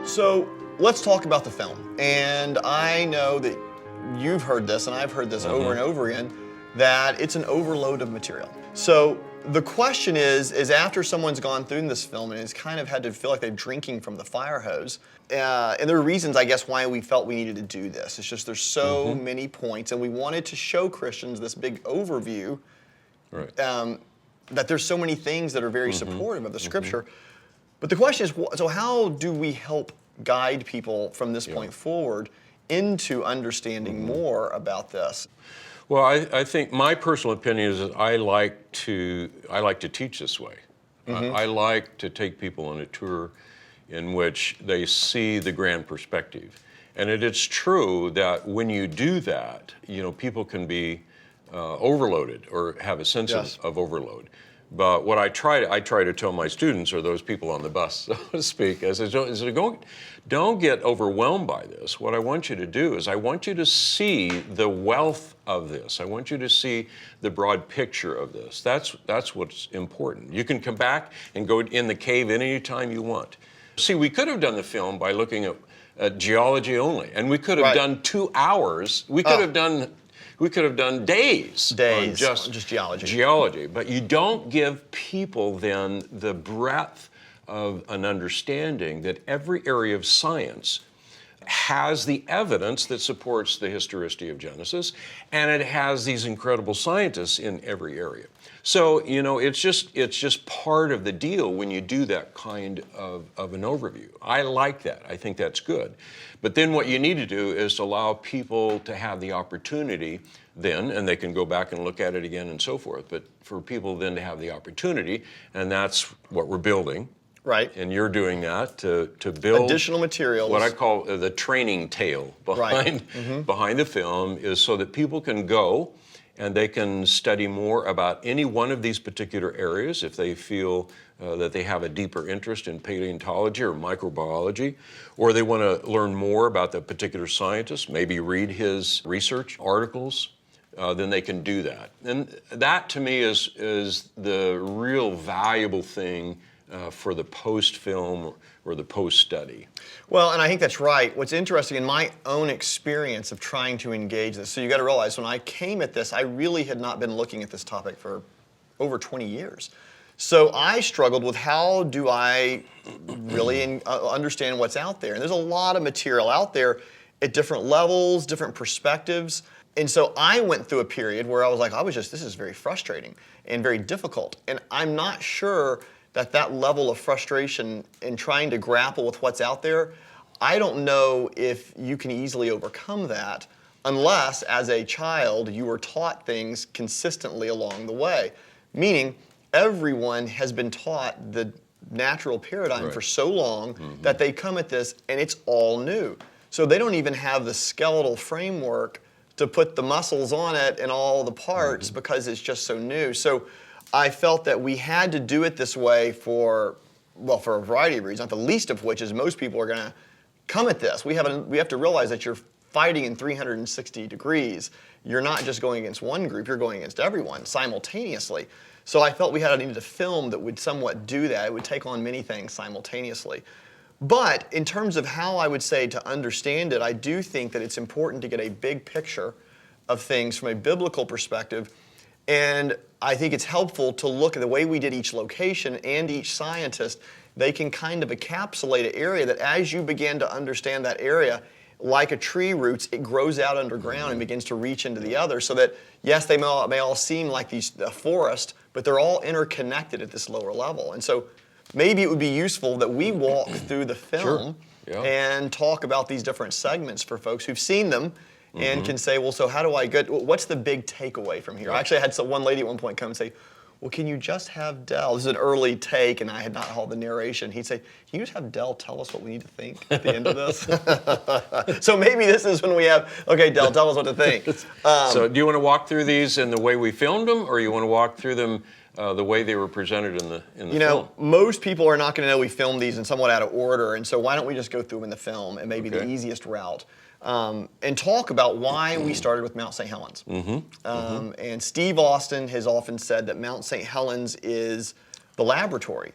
So let's talk about the film. And I know that you've heard this, and I've heard this over and over again, that it's an overload of material. So the question is after someone's gone through this film and has kind of had to feel like they're drinking from the fire hose, and there are reasons, I guess, why we felt we needed to do this. It's just there's so many points, and we wanted to show Christians this big overview, that there's so many things that are very supportive of the Scripture. But the question is, so how do we help guide people from this point forward into understanding more about this? Well, I think my personal opinion is that I like to teach this way. I like to take people on a tour in which they see the grand perspective. And it is true that when you do that, people can be overloaded or have a sense of overload. But what I try to tell my students, or those people on the bus, so to speak, is don't get overwhelmed by this. What I want you to do is I want you to see the wealth of this. I want you to see the broad picture of this. That's what's important. You can come back and go in the cave any time you want. See, we could have done the film by looking at geology only, and we could have done 2 hours. We could have done days on just geology. But you don't give people then the breadth of an understanding that every area of science has the evidence that supports the historicity of Genesis, and it has these incredible scientists in every area. So, it's just part of the deal when you do that kind of an overview. I like that. I think that's good. But then what you need to do is to allow people to have the opportunity then, and they can go back and look at it again and so forth, but for people then to have the opportunity, and that's what we're building. Right. And you're doing that to build additional materials. What I call the training tail behind the film is so that people can go and they can study more about any one of these particular areas if they feel that they have a deeper interest in paleontology or microbiology, or they want to learn more about the particular scientist, maybe read his research articles, then they can do that. And that to me is the real valuable thing for the post-film or the post-study. Well, and I think that's right. What's interesting in my own experience of trying to engage this, so you got to realize when I came at this, I really had not been looking at this topic for over 20 years. So I struggled with how do I really understand what's out there. And there's a lot of material out there at different levels, different perspectives. And so I went through a period where I was like, this is very frustrating and very difficult. And I'm not sure that level of frustration in trying to grapple with what's out there, I don't know if you can easily overcome that unless, as a child, you were taught things consistently along the way. Meaning, everyone has been taught the natural paradigm for so long that they come at this and it's all new. So they don't even have the skeletal framework to put the muscles on it and all the parts because it's just so new. So I felt that we had to do it this way for a variety of reasons, not the least of which is most people are going to come at this. We have to realize that you're fighting in 360 degrees. You're not just going against one group, you're going against everyone simultaneously. So I felt we needed a film that would somewhat do that. It would take on many things simultaneously. But in terms of how I would say to understand it, I do think that it's important to get a big picture of things from a biblical perspective. And I think it's helpful to look at the way we did each location and each scientist. They can kind of encapsulate an area that as you begin to understand that area, like a tree roots, it grows out underground and begins to reach into the other so that, yes, they may all seem like a forest, but they're all interconnected at this lower level. And so maybe it would be useful that we walk through the film and talk about these different segments for folks who've seen them and can say, well, so how do I what's the big takeaway from here? Actually, I had one lady at one point come and say, well, can you just have Del, this is an early take and I had not held the narration, he'd say, can you just have Del tell us what we need to think at the end of this? So maybe this is when we have, okay, Del, tell us what to think. So do you want to walk through these in the way we filmed them, or you want to walk through them the way they were presented in the film? Most people are not going to know we filmed these in somewhat out of order, and so why don't we just go through them in the film, and maybe the easiest route. And talk about why we started with Mount St. Helens. And Steve Austin has often said that Mount St. Helens is the laboratory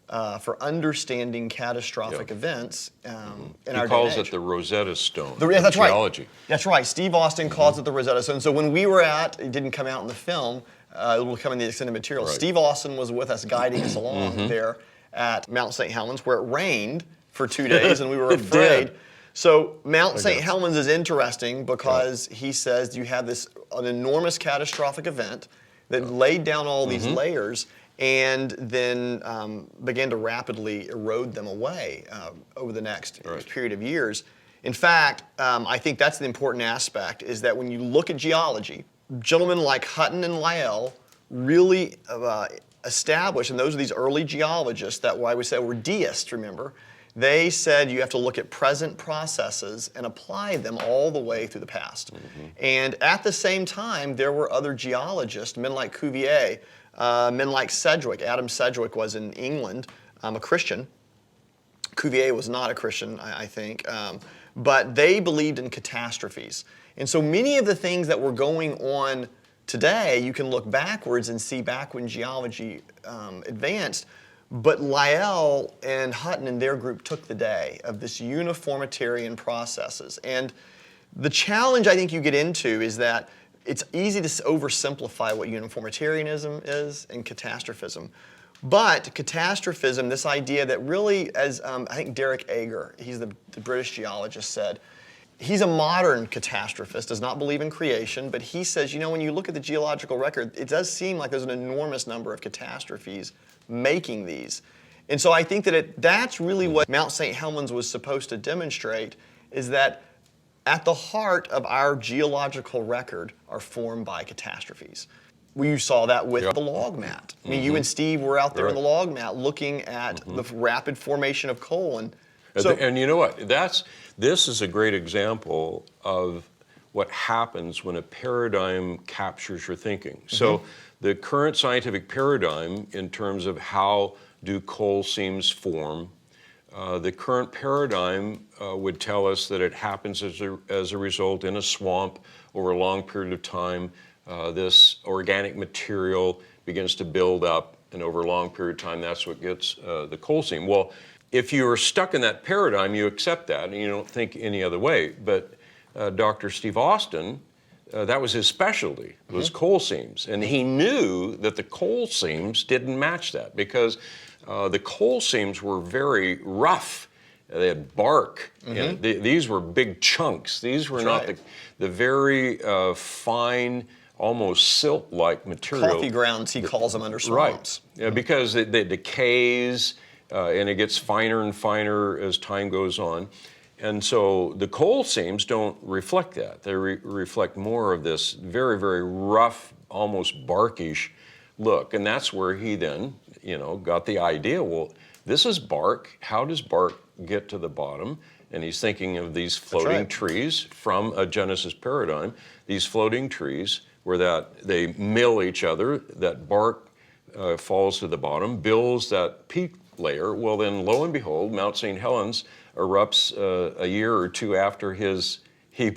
for understanding catastrophic events in our day He and calls age. it the Rosetta Stone Yeah, of that's right. geology. That's right. Steve Austin calls it the Rosetta Stone. So when we were it didn't come out in the film, it will come in the extended material. Right. Steve Austin was with us, guiding us along there at Mount St. Helens, where it rained for 2 days, and we were It afraid. did. So Mount St. guess. Helens is interesting because he says you have an enormous catastrophic event that laid down all these layers and then began to rapidly erode them away over the next period of years. In fact, I think that's the important aspect, is that when you look at geology, gentlemen like Hutton and Lyell really established, and those are these early geologists that I would say were deists, remember, they said you have to look at present processes and apply them all the way through the past. And at the same time, there were other geologists, men like Cuvier, men like Sedgwick. Adam Sedgwick was in England, a Christian. Cuvier was not a Christian, I think, but they believed in catastrophes. And so many of the things that were going on today, you can look backwards and see back when geology advanced. But Lyell and Hutton and their group took the day of this uniformitarian processes. And the challenge I think you get into is that it's easy to oversimplify what uniformitarianism is and catastrophism. But catastrophism, this idea that really, as I think Derek Ager, he's the British geologist, said, he's a modern catastrophist, does not believe in creation, but he says, when you look at the geological record, it does seem like there's an enormous number of catastrophes making these. And so I think that that's really what Mount St. Helens was supposed to demonstrate, is that at the heart of our geological record are formed by catastrophes. You saw that with the log mat. I mean, you and Steve were out there on the log mat looking at the rapid formation of coal. And you know what? This is a great example of what happens when a paradigm captures your thinking. So the current scientific paradigm in terms of how do coal seams form, the current paradigm would tell us that it happens as a result in a swamp over a long period of time. This organic material begins to build up, and over a long period of time, that's what gets the coal seam. Well, if you are stuck in that paradigm, you accept that, and you don't think any other way. But Dr. Steve Austin, that was his specialty, was coal seams. And he knew that the coal seams didn't match that because the coal seams were very rough. They had bark. And these were big chunks. These were not the very fine, almost silt-like material. Coffee grounds, he calls them, under swamps. Right, yeah, because it decays and it gets finer and finer as time goes on. And so the coal seams don't reflect that. They reflect more of this very, very rough, almost barkish look. And that's where he then, got the idea, well, this is bark. How does bark get to the bottom? And he's thinking of these floating trees from a Genesis paradigm, these floating trees where they mill each other, that bark falls to the bottom, builds that peak layer. Well, then lo and behold, Mount St. Helens erupts a year or two after he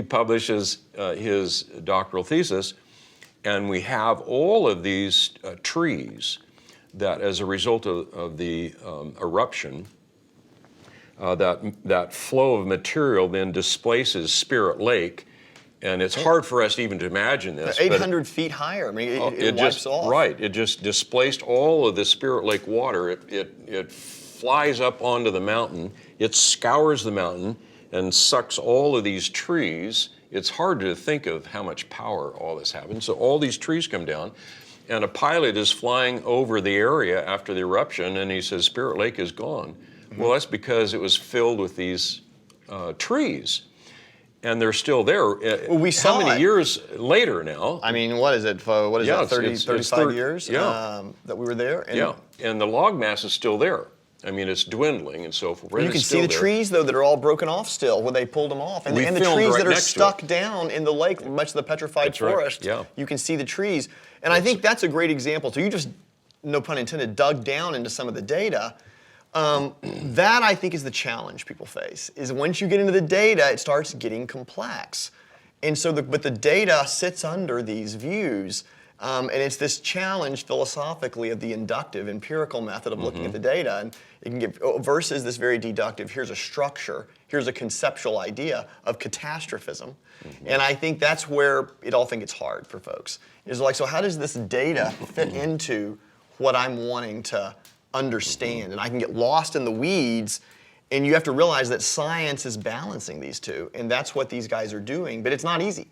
publishes his doctoral thesis, and we have all of these trees that, as a result of the eruption, that flow of material then displaces Spirit Lake, and it's hard for us even to imagine this. They're 800 feet higher. I mean, it wipes off. Right. It just displaced all of the Spirit Lake water. It flies up onto the mountain. It scours the mountain and sucks all of these trees. It's hard to think of how much power all this happens. So all these trees come down, and a pilot is flying over the area after the eruption, and he says, Spirit Lake is gone. Well, that's because it was filled with these trees. And they're still there. Well, we saw how many years later now? I mean, what is it? 35 years that we were there? And and the log mass is still there. I mean, it's dwindling and so forth. You can see the trees, though, that are all broken off still when they pulled them off. And the trees that are stuck down in the lake, much of the petrified forest, you can see the trees. And I think that's a great example. So you just, no pun intended, dug down into some of the data. That, I think, is the challenge people face, is once you get into the data, it starts getting complex. And so, but the data sits under these views. And it's this challenge philosophically of the inductive, empirical method of looking at the data. And it can give, versus this very deductive, here's a structure, here's a conceptual idea of catastrophism. And I think that's where it all think it's hard for folks. Is like, so how does this data fit into what I'm wanting to understand? And I can get lost in the weeds, and you have to realize that science is balancing these two, and that's what these guys are doing, but it's not easy.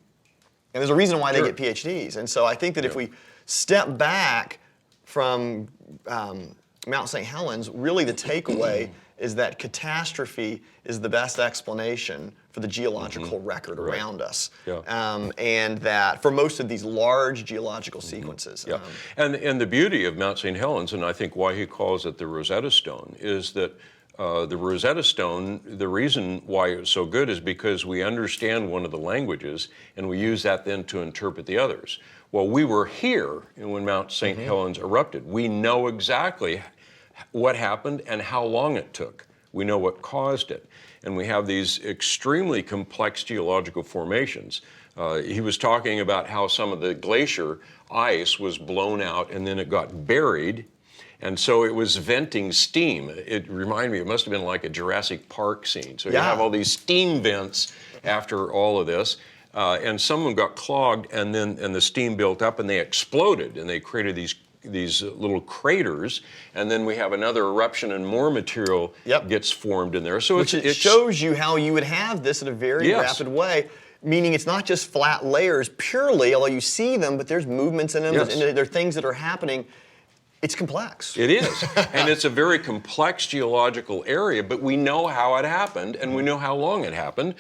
And there's a reason why they get PhDs. And so I think that if we step back from Mount St. Helens, really the takeaway is that catastrophe is the best explanation for the geological record around us. And that for most of these large geological sequences. And the beauty of Mount St. Helens, and I think why he calls it the Rosetta Stone, is that the Rosetta Stone, the reason why it's so good is because we understand one of the languages and we use that then to interpret the others. Well, we were here when Mount St. Helens erupted. We know exactly what happened and how long it took. We know what caused it. And we have these extremely complex geological formations. He was talking about how some of the glacier ice was blown out and then it got buried. And so it was venting steam. It reminded me, it must have been like a Jurassic Park scene. So you have all these steam vents after all of this, and some of them got clogged, and the steam built up, and they exploded, and they created these little craters, and then we have another eruption, and more material gets formed in there. So it shows you how you would have this in a very rapid way. Meaning it's not just flat layers purely, although you see them, but there's movements in them, and there are things that are happening. It's complex. It is. And it's a very complex geological area, but we know how it happened and we know how long it happened.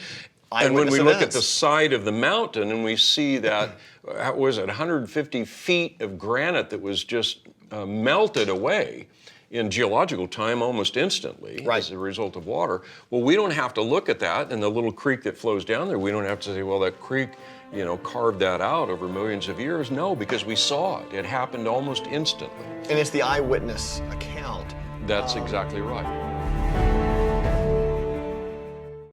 And when we look at the side of the mountain and we see that, what was it, 150 feet of granite that was just melted away in geological time almost instantly as a result of water. Well, we don't have to look at that and the little creek that flows down there. We don't have to say, well, that creek, carved that out over millions of years. No, because we saw it. It happened almost instantly. And it's the eyewitness account. That's exactly right.